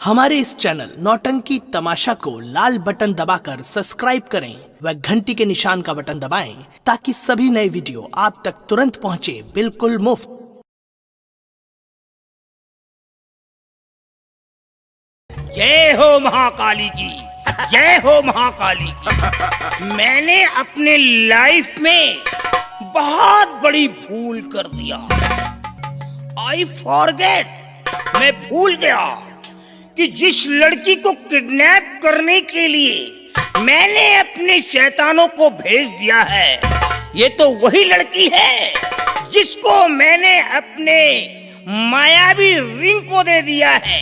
हमारे इस चैनल नौटंकी तमाशा को लाल बटन दबाकर सब्सक्राइब करें व घंटी के निशान का बटन दबाएं ताकि सभी नए वीडियो आप तक तुरंत पहुंचे बिल्कुल मुफ्त। जय हो महाकाली की, जय हो महाकाली की। मैंने अपने लाइफ में बहुत बड़ी भूल कर दिया। आई फॉरगेट, मैं भूल गया कि जिस लड़की को किडनैप करने के लिए मैंने अपने शैतानों को भेज दिया है, ये तो वही लड़की है जिसको मैंने अपने मायावी रिंग को दे दिया है,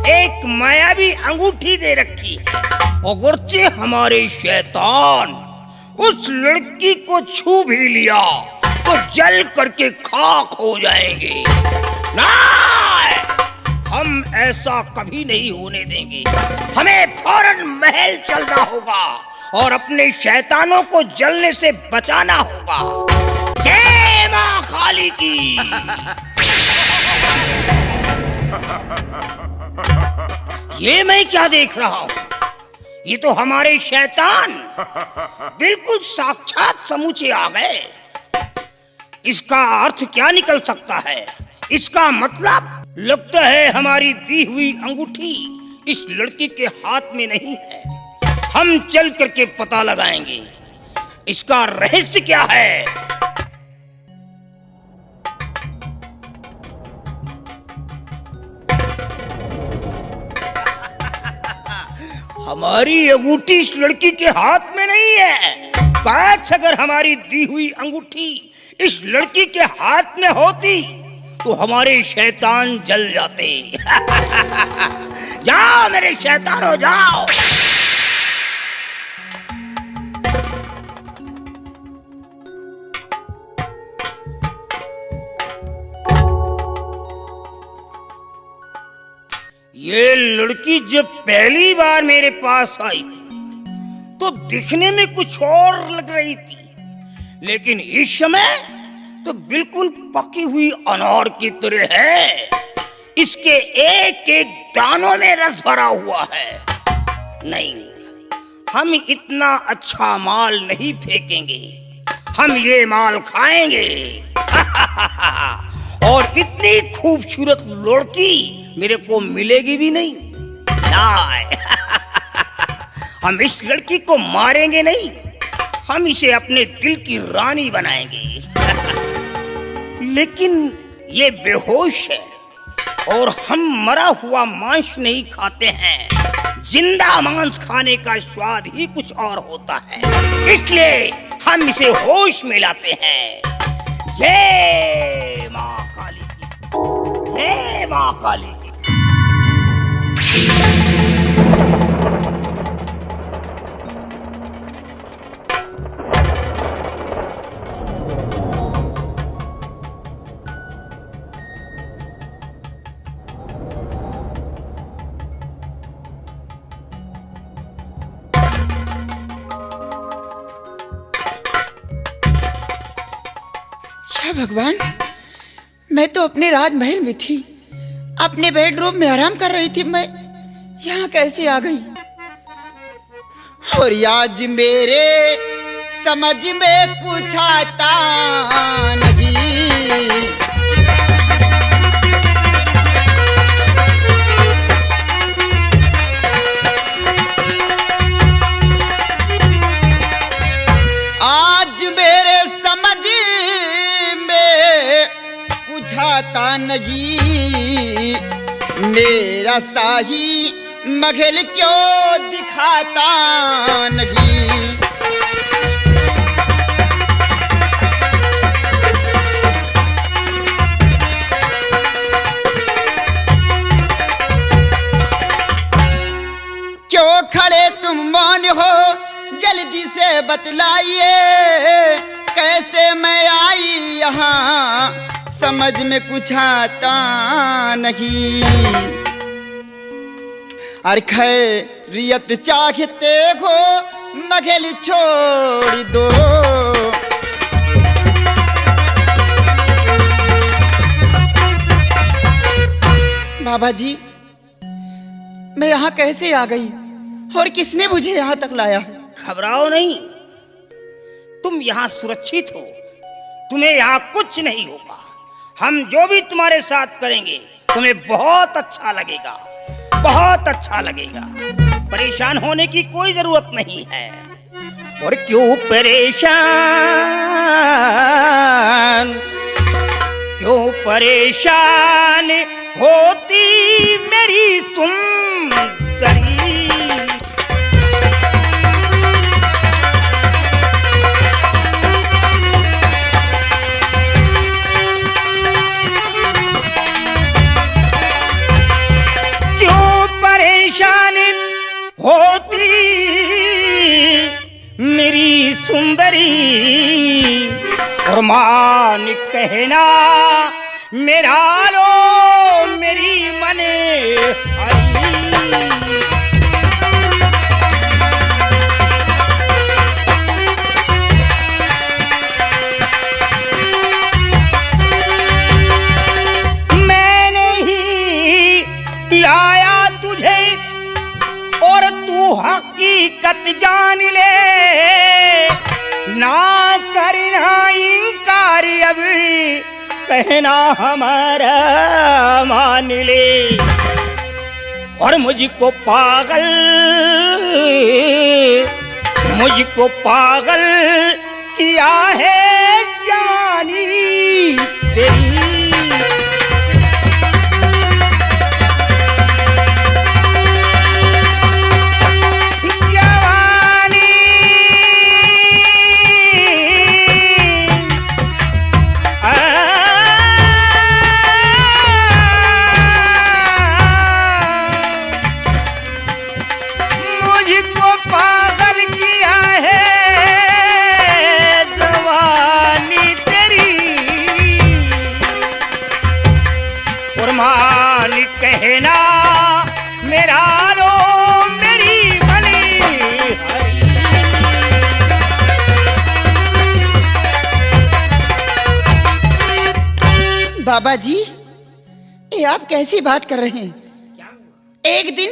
एक मायावी अंगूठी दे रखी है। अगरचे हमारे शैतान उस लड़की को छू भी लिया तो जल करके खाक हो जाएंगे। नहीं, हम ऐसा कभी नहीं होने देंगे। हमें फौरन महल चलना होगा और अपने शैतानों को जलने से बचाना होगा। जय मां काली की। ये मैं क्या देख रहा हूँ? ये तो हमारे शैतान बिल्कुल साक्षात समूचे आ गए। इसका अर्थ क्या निकल सकता है? इसका मतलब लगता है हमारी दी हुई अंगूठी इस लड़की के हाथ में नहीं है। हम चल करके पता लगाएंगे इसका रहस्य क्या है। हमारी अंगूठी इस लड़की के हाथ में नहीं है। काश अगर हमारी दी हुई अंगूठी इस लड़की के हाथ में होती तो हमारे शैतान जल जाते। जाओ मेरे शैतानों, जाओ। ये लड़की जब पहली बार मेरे पास आई थी तो दिखने में कुछ और लग रही थी, लेकिन इस समय तो बिल्कुल पकी हुई अनार की तरह है। इसके एक एक दानों में रस भरा हुआ है। नहीं, हम इतना अच्छा माल नहीं फेंकेंगे, हम ये माल खाएंगे। और इतनी खूबसूरत लड़की मेरे को मिलेगी भी नहीं। हम इस लड़की को मारेंगे नहीं, हम इसे अपने दिल की रानी बनाएंगे। लेकिन ये बेहोश है और हम मरा हुआ मांस नहीं खाते हैं। जिंदा मांस खाने का स्वाद ही कुछ और होता है, इसलिए हम इसे होश में लाते हैं। जय मां काली की, जय मां काली की। भगवान, मैं तो अपने राजमहल में थी, अपने बेडरूम में आराम कर रही थी। मैं यहाँ कैसे आ गई? और आज मेरे समझ में कुछ आता नहीं। आज मेरे समझ बुझाता नहीं, मेरा शाही महल क्यों दिखाता नहीं। क्यों खड़े तुम मौन हो? जल्दी से बतलाइए, कैसे मैं आई यहाँ? समझ में कुछ आता नहीं। अरे खैरियत चाहते हो महल छोड़ दो। बाबा जी, मैं यहाँ कैसे आ गई और किसने मुझे यहाँ तक लाया? घबराओ नहीं, तुम यहाँ सुरक्षित हो, तुम्हें यहाँ कुछ नहीं होगा। हम जो भी तुम्हारे साथ करेंगे तुम्हें बहुत अच्छा लगेगा, बहुत अच्छा लगेगा। परेशान होने की कोई जरूरत नहीं है। और क्यों परेशान होती मेरी सुंदरी। होती मेरी सुंदरी, और मान कहना मेरा लो मेरी मने हरी। मैंने ही लाया तुझे और तू हकीकत जान ले, ना करना इनकार अब कहना हमारा मान ले। और मुझको पागल किया है जवानी तेरी। कहना मेरा लो मेरी बली हरी। बाबा जी, ये आप कैसी बात कर रहे हैं? एक दिन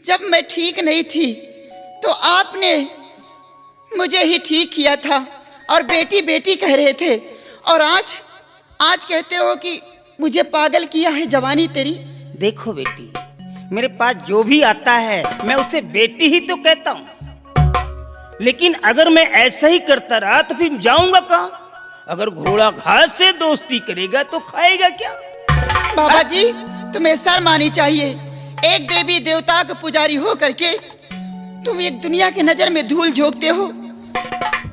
जब मैं ठीक नहीं थी तो आपने मुझे ही ठीक किया था और बेटी बेटी कह रहे थे, और आज कहते हो कि मुझे पागल किया है जवानी तेरी। देखो बेटी, मेरे पास जो भी आता है मैं उसे बेटी ही तो कहता हूँ, लेकिन अगर मैं ऐसा ही करता रहा तो फिर जाऊंगा कहाँ? अगर घोड़ा घास से दोस्ती करेगा तो खाएगा क्या? बाबा जी, तुम्हें शर्म आनी चाहिए। एक देवी देवता का पुजारी हो करके तुम एक दुनिया की नजर में धूल झोंकते हो।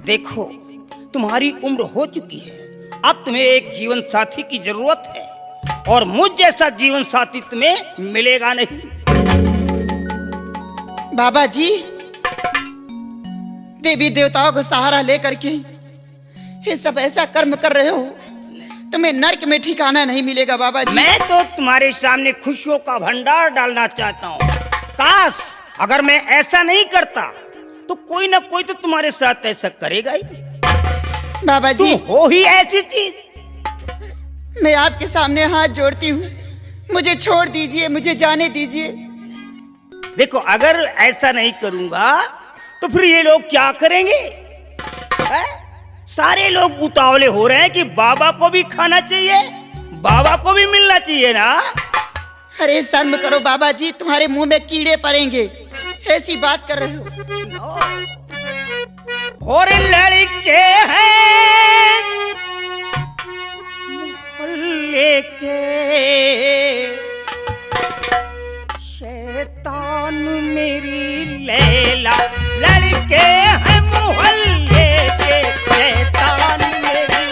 देखो, तुम्हारी उम्र हो चुकी है, अब तुम्हें एक जीवन साथी की जरूरत है, और मुझ जैसा जीवन साथी तुम्हें मिलेगा नहीं। बाबा जी, देवी देवताओं का सहारा लेकर के ये सब ऐसा कर्म कर रहे हो, तुम्हें नरक में ठिकाना नहीं मिलेगा बाबा जी। मैं तो तुम्हारे सामने खुशियों का भंडार डालना चाहता हूँ। काश अगर मैं ऐसा नहीं करता तो कोई ना कोई तो तुम्हारे साथ ऐसा करेगा ही। बाबा जी, तुम हो ही ऐसी चीज। मैं आपके सामने हाथ जोड़ती हूँ, मुझे छोड़ दीजिए, मुझे जाने दीजिए। देखो, अगर ऐसा नहीं करूंगा तो फिर ये लोग क्या करेंगे? सारे लोग उतावले हो रहे हैं कि बाबा को भी खाना चाहिए, बाबा को भी मिलना चाहिए ना। अरे शर्म करो बाबा जी, तुम्हारे मुंह में कीड़े पड़ेंगे, ऐसी बात कर रहे हो। और लड़के हैं मोहल्ले के, शैतान मेरी लैला। लड़के हैं मोहल्ले के, शैतान मेरी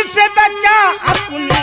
इनसे बचा अपनी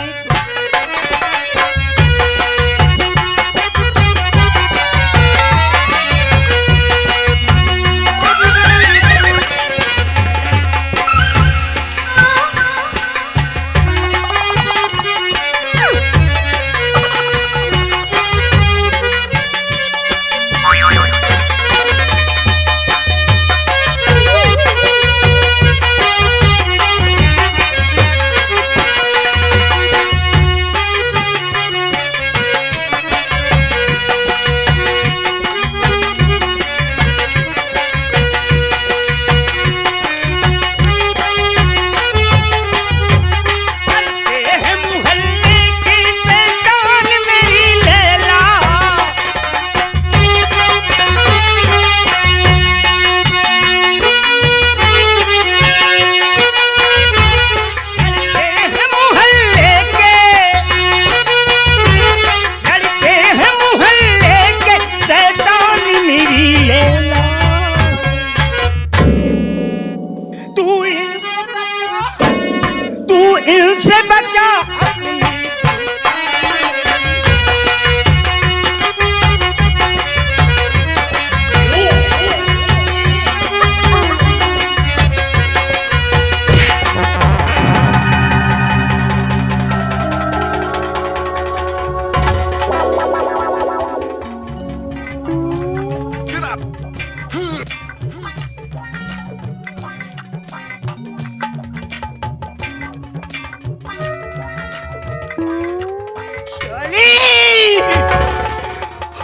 इनसे बचा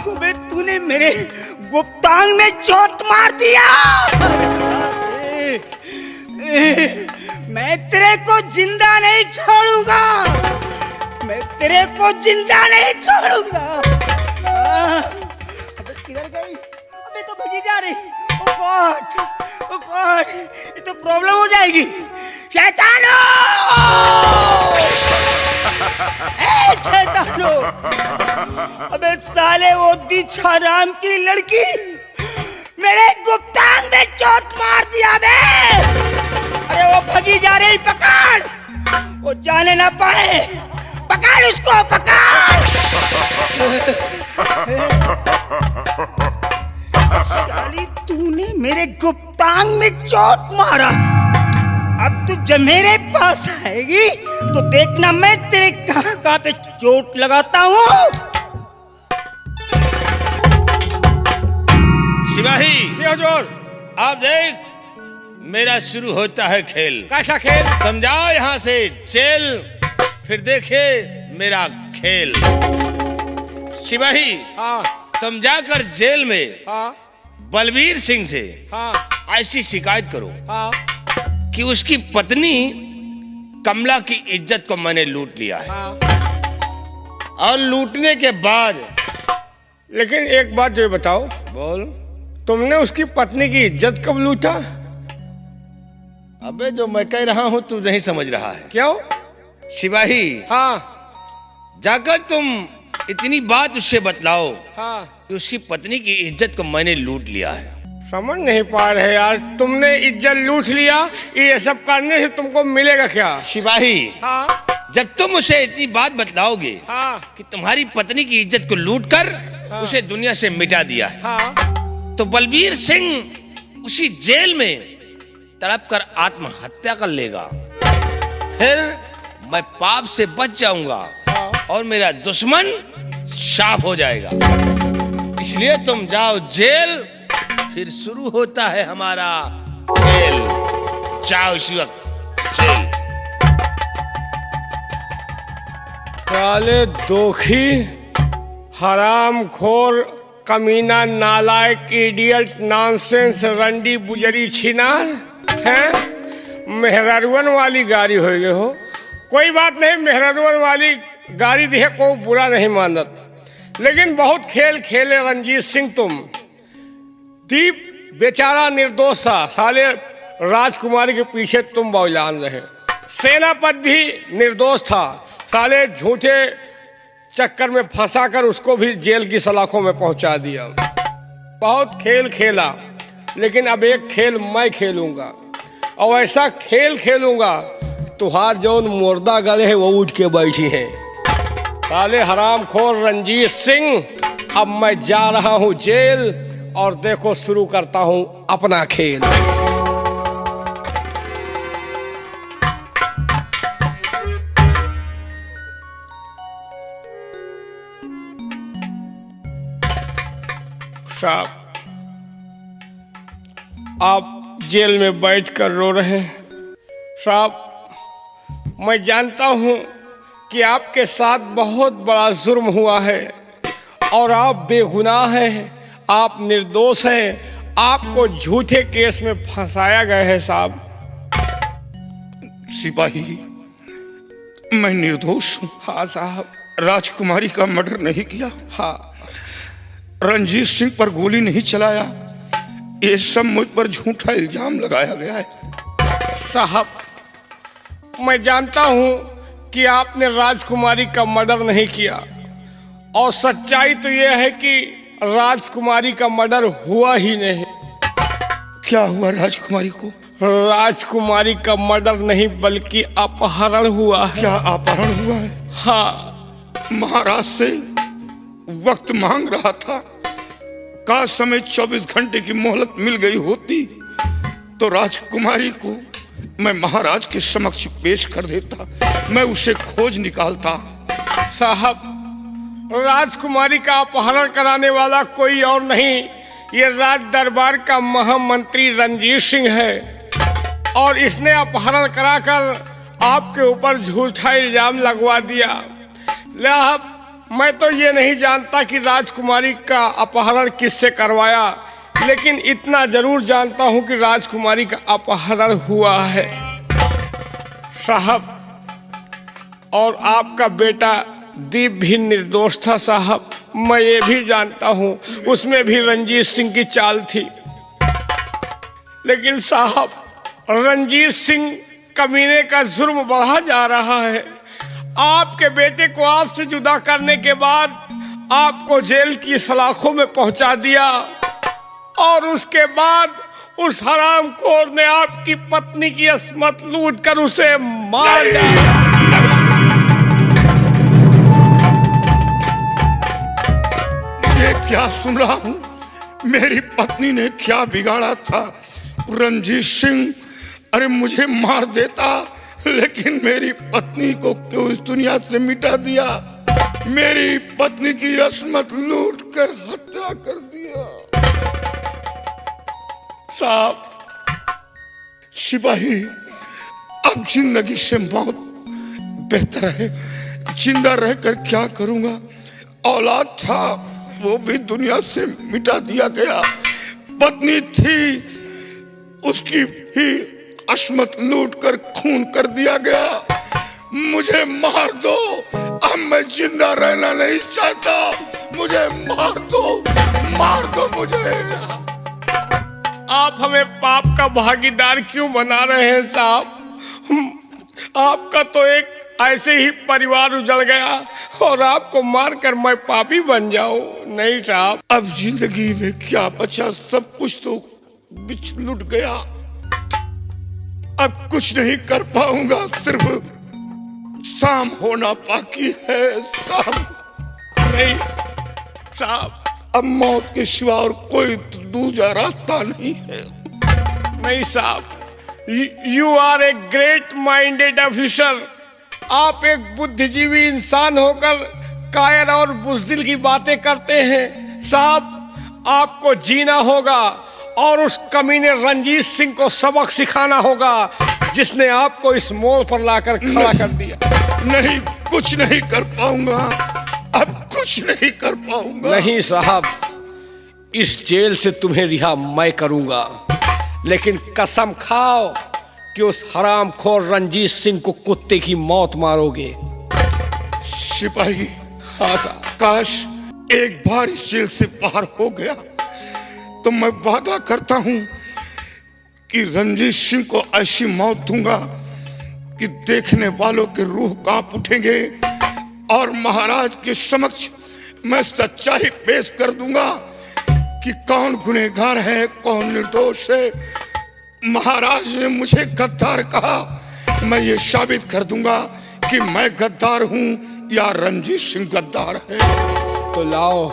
अबे तूने मेरे गुप्तांग में चोट मार दिया। मैं तेरे को जिंदा नहीं छोड़ूंगा, मैं तेरे को जिंदा नहीं छोड़ूंगा। अबे किधर गई? अबे तो भगी जा रही। ओ गॉड, ओ गॉड, ये तो प्रॉब्लम हो जाएगी। शैतानो, शैतानो, अबे साले वो दीक्षा राम की लड़की मेरे गुप्तांग में चोट मार दिया बे। अरे वो भगी जा रही, पकड़, वो जाने ना पाए, पकड़ उसको, पकड़। साली तूने मेरे गुप्तांग में चोट मारा, अब तू जब मेरे पास आएगी तो देखना मैं तेरे कहां पे चोट लगाता हूँ। सिपाही जी हुजूर। आप देख, मेरा शुरू होता है खेल। कैसा खेल? तुम जाओ यहाँ से जेल, फिर देखे मेरा खेल। सिपाही हाँ तुम जाकर जेल में हाँ बलबीर सिंह से हाँ ऐसी शिकायत करो हाँ कि उसकी पत्नी कमला की इज्जत को मैंने लूट लिया है, हाँ। और लूटने के बाद। लेकिन एक बात जो बताओ, बोल। तुमने उसकी पत्नी की इज्जत कब लूटा? अबे जो मैं कह रहा हूँ तू नहीं समझ रहा है। क्यों? सिपाही हाँ जाकर तुम इतनी बात उससे बतलाओ हाँ। कि उसकी पत्नी की इज्जत को मैंने लूट लिया है। समझ नहीं पा रहे यार, तुमने इज्जत लूट लिया, ये सब करने से तुमको मिलेगा क्या? सिपाही हाँ जब तुम उसे इतनी बात बतलाओगे हाँ कि तुम्हारी पत्नी की इज्जत को लूटकर उसे दुनिया से मिटा दिया है, हाँ तो बलबीर सिंह उसी जेल में तड़प कर आत्महत्या कर लेगा। फिर मैं पाप से बच जाऊंगा और मेरा दुश्मन शाप हो जाएगा। इसलिए तुम जाओ जेल, फिर शुरू होता है हमारा खेल। जाओ इसी वक्त जेल। काले दोखी, हराम खोर, कमीना, नालायक, इडियट, नॉनसेंस, रंडी, बुजरी, छिनार हैं। मेहरारुअन वाली गाड़ी हो गए हो। कोई बात नहीं, मेहरारुअन वाली गाड़ी दी है, को बुरा नहीं मानत, लेकिन बहुत खेल खेले रंजीत सिंह तुम। दीप बेचारा निर्दोष था, साले राजकुमारी के पीछे तुम बौलान रहे। सेनापत भी निर्दोष था, साले झूठे चक्कर में फंसाकर उसको भी जेल की सलाखों में पहुंचा दिया। बहुत खेल खेला, लेकिन अब एक खेल मैं खेलूंगा, और ऐसा खेल खेलूंगा तुहार जौन मुर्दा गले है वो उठ के बैठी है। साले हरामखोर रंजीत सिंह, अब मैं जा रहा हूँ जेल और देखो शुरू करता हूँ अपना खेल। साहब, आप जेल में बैठकर रो रहे हैं। साहब, मैं जानता हूं कि आपके साथ बहुत बड़ा जुर्म हुआ है और आप बेगुनाह हैं, आप निर्दोष हैं, आपको झूठे केस में फंसाया गया है। साहब सिपाही, मैं निर्दोष हूँ। हाँ साहब। राजकुमारी का मर्डर नहीं किया। हाँ। रंजीत सिंह पर गोली नहीं चलाया। ये सब मुझ पर झूठा इल्जाम लगाया गया है। साहब, मैं जानता हूं कि आपने राजकुमारी का मर्डर नहीं किया और सच्चाई तो यह है कि राजकुमारी का मर्डर हुआ ही नहीं। क्या हुआ राजकुमारी को? राजकुमारी का मर्डर नहीं बल्कि अपहरण हुआ है। क्या अपहरण हुआ है? हाँ। महाराज से वक्त मांग रहा था। काश समय 24 घंटे की मोहलत मिल गई होती तो राजकुमारी को मैं महाराज के समक्ष पेश कर देता, मैं उसे खोज निकालता। साहब, राजकुमारी का अपहरण कराने वाला कोई और नहीं, ये राज दरबार का महामंत्री रंजीत सिंह है और इसने अपहरण कराकर आपके ऊपर झूठा इल्जाम लगवा दिया। साहब, मैं तो ये नहीं जानता कि राजकुमारी का अपहरण किससे करवाया, लेकिन इतना जरूर जानता हूं कि राजकुमारी का अपहरण हुआ है। साहब, और आपका बेटा दीप भी निर्दोष था। साहब, मैं ये भी जानता हूं उसमें भी रंजीत सिंह की चाल थी, लेकिन साहब रंजीत सिंह कमीने का जुर्म बढ़ा जा रहा है। आपके बेटे को आपसे जुदा करने के बाद आपको जेल की सलाखों में पहुंचा दिया और उसके बाद उस हरामखोर ने आपकी पत्नी की अस्मत लूटकर उसे मार डाला। ये क्या सुन रहा हूँ? मेरी पत्नी ने क्या बिगाड़ा था? रंजीत सिंह, अरे मुझे मार देता लेकिन मेरी पत्नी को क्यों इस दुनिया से मिटा दिया? मेरी पत्नी की अस्मत लूट कर हत्या कर दिया। साहब, सिपाही, अब जिंदगी से मौत बेहतर है। जिंदा रहकर क्या करूंगा? औलाद था वो भी दुनिया से मिटा दिया गया। पत्नी थी उसकी भी अस्मत लूट कर खून कर दिया गया। मुझे मार दो, अब मैं जिंदा रहना नहीं चाहता। मुझे मार दो मुझे। आप हमें पाप का भागीदार क्यों बना रहे हैं साहब? आपका तो एक ऐसे ही परिवार उजड़ गया और आपको मारकर मैं पापी बन जाऊं? नहीं साहब। अब जिंदगी में क्या बचा? सब कुछ तो बिछ लुट गया। अब कुछ नहीं कर पाऊंगा, सिर्फ शाम होना बाकी है। शाम नहीं साहब, अब मौत के सिवा और कोई दूसरा रास्ता नहीं है। नहीं साहब, you are a great minded officer. आप एक बुद्धिजीवी इंसान होकर कायर और बुज़दिल की बातें करते हैं। साहब, आपको जीना होगा और उस कमीने रंजीत सिंह को सबक सिखाना होगा जिसने आपको इस मोड़ पर लाकर खड़ा कर दिया। नहीं, कुछ नहीं कर पाऊंगा। अब कुछ नहीं कर पाऊंगा। नहीं साहब, इस जेल से तुम्हें रिहा मैं करूंगा, लेकिन कसम खाओ कि उस हरामखोर रंजीत सिंह को कुत्ते की मौत मारोगे। सिपाही, हाँ साहब। काश एक बार इस जेल से बाहर हो गया तो मैं वादा करता हूं कि रंजीत सिंह को ऐसी मौत दूंगा कि देखने वालों के रूह कांप उठेंगे और महाराज के समक्ष मैं सच्चाई पेश कर दूंगा कि कौन गुनहगार है, कौन निर्दोष है। महाराज ने मुझे गद्दार कहा, मैं ये साबित कर दूंगा कि मैं गद्दार हूँ या रंजीत सिंह गद्दार है। तो लाओ,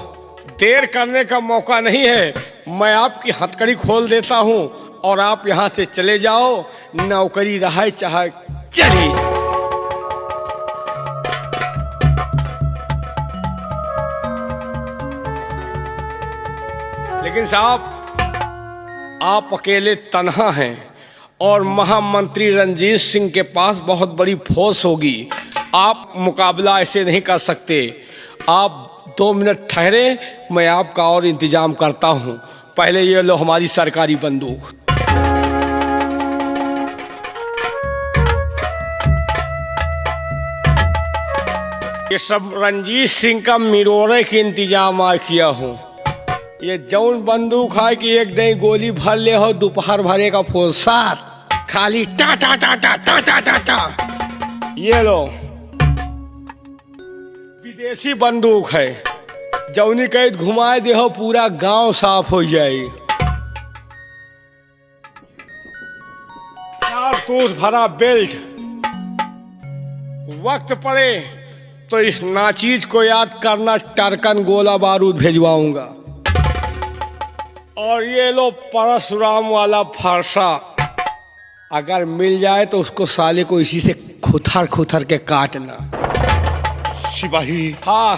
देर करने का मौका नहीं है। मैं आपकी हथकड़ी खोल देता हूँ और आप यहाँ से चले जाओ, नौकरी रहे चाहे चली। लेकिन साहब, आप अकेले तन्हा हैं और महामंत्री रंजीत सिंह के पास बहुत बड़ी फोर्स होगी। आप मुकाबला ऐसे नहीं कर सकते। आप 2 मिनट ठहरे, मैं आपका और इंतजाम करता हूँ। पहले ये लो हमारी सरकारी बंदूक। ये सब रंजीत सिंह का मिरोरे के इंतजाम आ किया हूँ। ये जौन बंदूक है कि एक दही गोली भर ले हो, दोपहर भरे का फुर्सत खाली टा टा टा टा टा टा टा टा। ये लो, विदेशी बंदूक है, जौनी कैद घुमाए दे हो पूरा गांव साफ हो जाए। कारतूस भरा बेल्ट, वक्त पड़े तो इस नाचीज को याद करना, टरकन गोला बारूद भेजवाऊंगा। और ये लो परशुराम वाला फरसा, अगर मिल जाए तो उसको साले को इसी से खुथर खुथर के काटना। सिपाही, हाँ,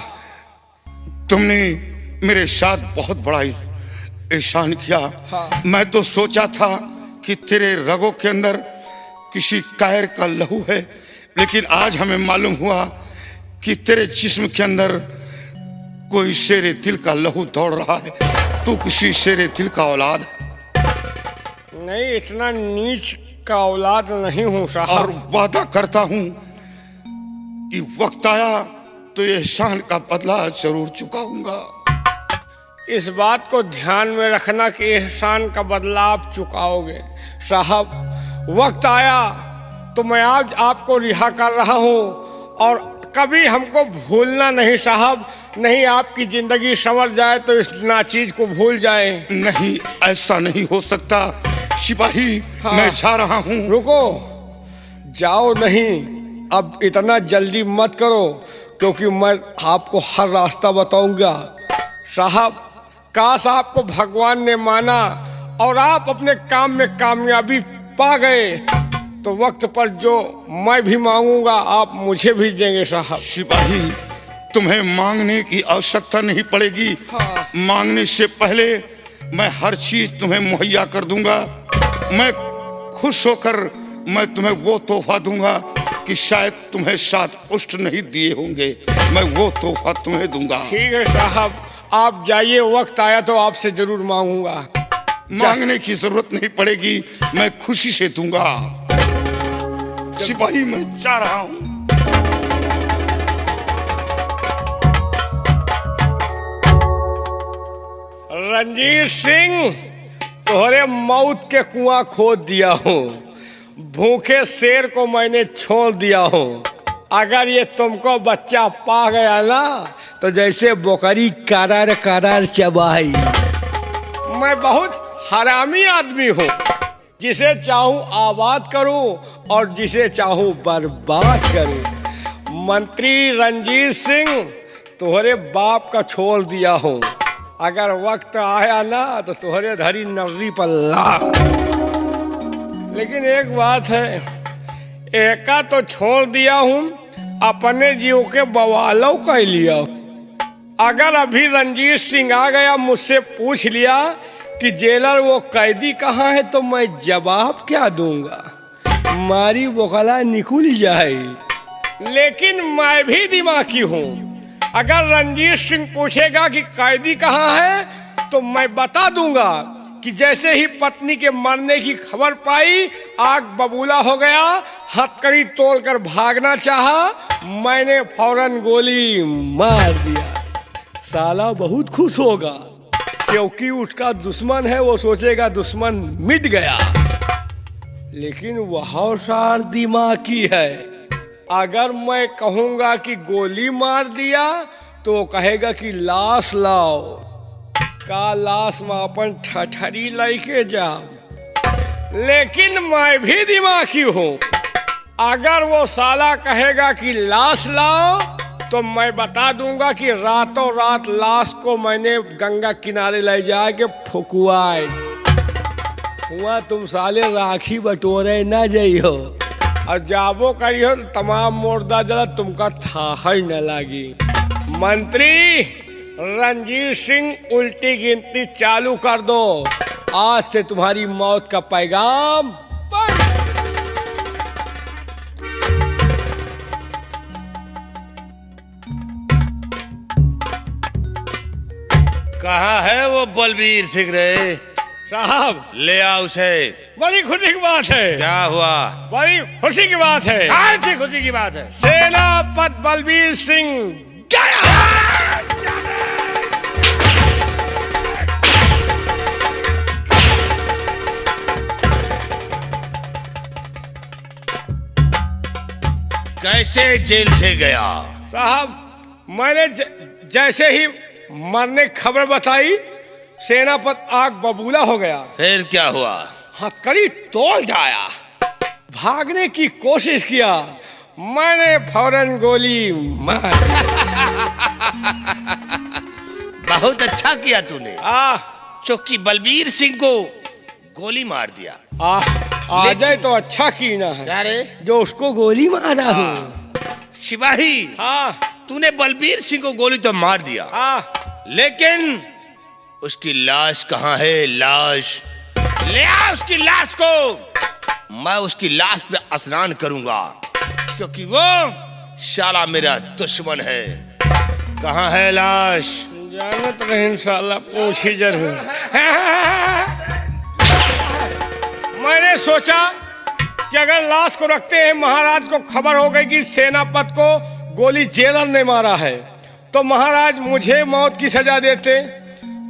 तुमने मेरे साथ बहुत बड़ा एहसान किया। हाँ। मैं तो सोचा था कि तेरे रगों के अंदर किसी कायर का लहू है, लेकिन आज हमें मालूम हुआ कि तेरे जिस्म के अंदर कोई शेरे दिल का लहू दौड़ रहा है। तू किसी शेरे दिल का औलाद है। नहीं, इतना नीच का औलाद नहीं हूँ और साहब। वादा करता हूँ कि वक्त आया तो ये एहसान का बदला जरूर चुकाऊंगा। इस बात को ध्यान में रखना कि एहसान का बदला आप चुकाओगे साहब। वक्त आया तो मैं आज आपको रिहा कर रहा हूँ, और कभी हमको भूलना नहीं साहब। नहीं, आपकी जिंदगी संवर जाए तो इस नाचीज को भूल जाए। नहीं, ऐसा नहीं हो सकता सिपाही। हाँ। मैं जा रहा हूँ। रुको, जाओ नहीं, अब इतना जल्दी मत करो, क्योंकि मैं आपको हर रास्ता बताऊंगा साहब। काश आपको भगवान ने माना और आप अपने काम में कामयाबी पा गए, तो वक्त पर जो मैं भी मांगूंगा आप मुझे भी देंगे साहब। सिपाही, तुम्हें मांगने की आवश्यकता नहीं पड़ेगी। हाँ। मांगने से पहले मैं हर चीज तुम्हें मुहैया कर दूंगा। मैं खुश होकर मैं तुम्हें वो तोहफा दूंगा कि शायद तुम्हें 7 पुष्ट नहीं दिए होंगे। मैं वो तोहफा तुम्हें दूंगा। ठीक है साहब, आप जाइए, वक्त आया तो आपसे जरूर मांगूंगा। मांगने की जरूरत नहीं पड़ेगी, मैं खुशी से दूंगा। सिपाही, मैं जा रहा हूं। रंजीत सिंह, तोहरे मौत के कुआं खोद दिया हूँ, भूखे शेर को मैंने छोड़ दिया हूँ। अगर ये तुमको बच्चा पा गया ना, तो जैसे बकरी करार करार चबाई। मैं बहुत हरामी आदमी हूँ, जिसे चाहूँ आबाद करूँ और जिसे चाहूँ बर्बाद करूँ। मंत्री रंजीत सिंह, तोहरे बाप का छोड़ दिया हूँ। अगर वक्त आया ना तो तोहरे धरी नर्री पल्ला। लेकिन एक बात है, एका तो छोड़ दिया हूँ, अपने जीव के बवालों कर लिया। अगर अभी रंजीत सिंह आ गया, मुझसे पूछ लिया कि जेलर वो कैदी कहाँ है, तो मैं जवाब क्या दूंगा? मारी बोकला निकल जाए। लेकिन मैं भी दिमागी हूँ। अगर रंजीत सिंह पूछेगा कि कैदी कहाँ है, तो मैं बता दूंगा कि जैसे ही पत्नी के मरने की खबर पाई, आग बबूला हो गया, हथकड़ी तोड़कर भागना चाहा, मैंने फौरन गोली मार दिया। साला बहुत खुश होगा, क्योंकि उसका दुश्मन है, वो सोचेगा दुश्मन मिट गया। लेकिन वह सार दिमागी है। अगर मैं कहूंगा कि गोली मार दिया, तो कहेगा कि लाश लाओ। का लाश में अपन ठठरी लेके जाओ। लेकिन मैं भी दिमागी हूँ। अगर वो साला कहेगा कि लाश लाओ तो मैं बता दूंगा कि रातों रात लाश को मैंने गंगा किनारे ले जाके फुकवाए। हुआ तुम साले राखी बटोरे ना जाइयो, और जाबो करियो तो तमाम मुर्दा जला तुमका था ही न लगी। मंत्री रणजीत सिंह उल्टी गिनती चालू कर दो, आज से तुम्हारी मौत का पैगाम बंद। कहाँ है वो बलबीर सिंह रे? साहब ले आ उसे। बड़ी खुशी की बात है। क्या हुआ? बड़ी खुशी की बात है। आज की खुशी की बात है। सेनापति बलबीर सिंह गया। कैसे जेल से गया? साहब मैंने जैसे ही मरने की खबर बताई, सेनापति आग बबूला हो गया। फिर क्या हुआ? हथकड़ी तोड़ जाया, भागने की कोशिश किया, मैंने फौरन गोली मार। बहुत अच्छा किया तूने, चौकी बलबीर सिंह को गोली मार दिया। आ जाए तो अच्छा की ना है। अरे जो उसको गोली मारा हूँ। सिपाही, तूने बलबीर सिंह को गोली तो मार दिया, लेकिन उसकी लाश कहाँ है? लाश ले आ उसकी लाश को। मैं उसकी लाश पे स्नान करूंगा, क्योंकि वो शाला मेरा दुश्मन है। कहाँ है लाश? जानत रहे साला पूछी जरूर। मैंने सोचा कि अगर लाश को रखते हैं, महाराज को खबर हो गई कि सेनापति को गोली जेलर ने मारा है, तो महाराज मुझे मौत की सजा देते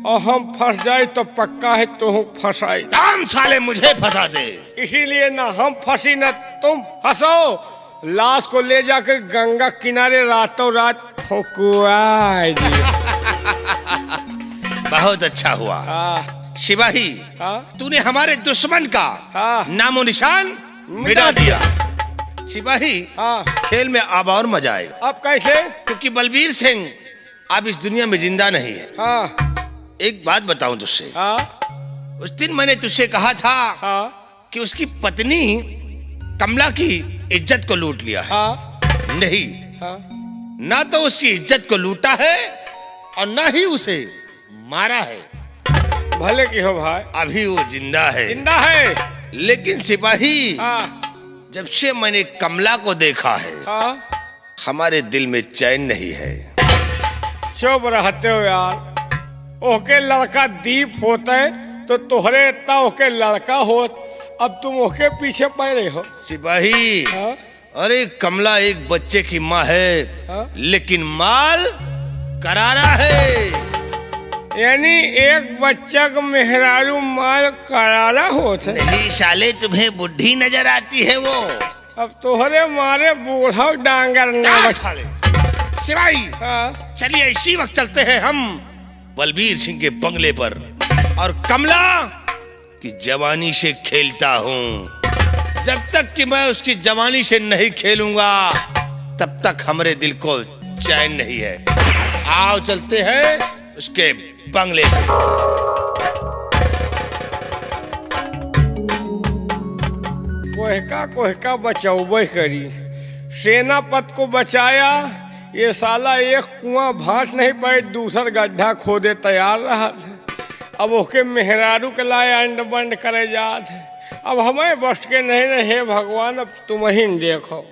और हम फंस जाए तो पक्का है तुम फंसाए। काम साले मुझे फंसा दे। इसीलिए ना हम फंसी ना तुम फंसो। लाश को ले जाकर गंगा किनारे रातों रात फुकवाए दिए। बहुत अच्छा हुआ सिपाही, तूने हमारे दुश्मन का नामो निशान मिटा दिया। सिपाही, खेल में अब और मजा आएगा। अब कैसे? क्योंकि बलबीर सिंह अब इस दुनिया में जिंदा नहीं है। एक बात बताऊं तुझसे, उस दिन मैंने तुझसे कहा था कि उसकी पत्नी कमला की इज्जत को लूट लिया है। नहीं, ना तो उसकी इज्जत को लूटा है और ना ही उसे मारा है। भले की हो भाई, अभी वो जिंदा है। जिंदा है, लेकिन सिपाही, जब से मैंने कमला को देखा है, हमारे दिल में चैन नहीं है। चुप रहते हो यार। ओके लड़का दीप होता है तो तोहरे इतना ओके लड़का होत, अब तुम ओके पीछे पड़े हो। सिपाही, अरे कमला एक बच्चे की माँ है, लेकिन माल करारा है। यानी एक बच्चा का मेहरारू माल करारा होता है? नहीं साले, तुम्हें बुढ़ी नजर आती है वो। अब तोहरे मारे बूढ़ा डांगर ना बचाले। सिपाही, चलिए इसी वक्त चलते हैं हम बलबीर सिंह के बंगले पर, और कमला की जवानी से खेलता हूँ। जब तक कि मैं उसकी जवानी से नहीं खेलूंगा, तब तक हमारे दिल को चैन नहीं है। आओ चलते हैं उसके बंगले पर। कोहका बचाओ करी। सेनापति को बचाया, ये साला एक कुआं भांस नहीं पाए, दूसर गड्ढा खोदे तैयार रहा। अब ओके मेहरारू के लाए अंड बंड करे जात। अब हमें बस के नहीं, हे भगवान, अब तुम ही देखो।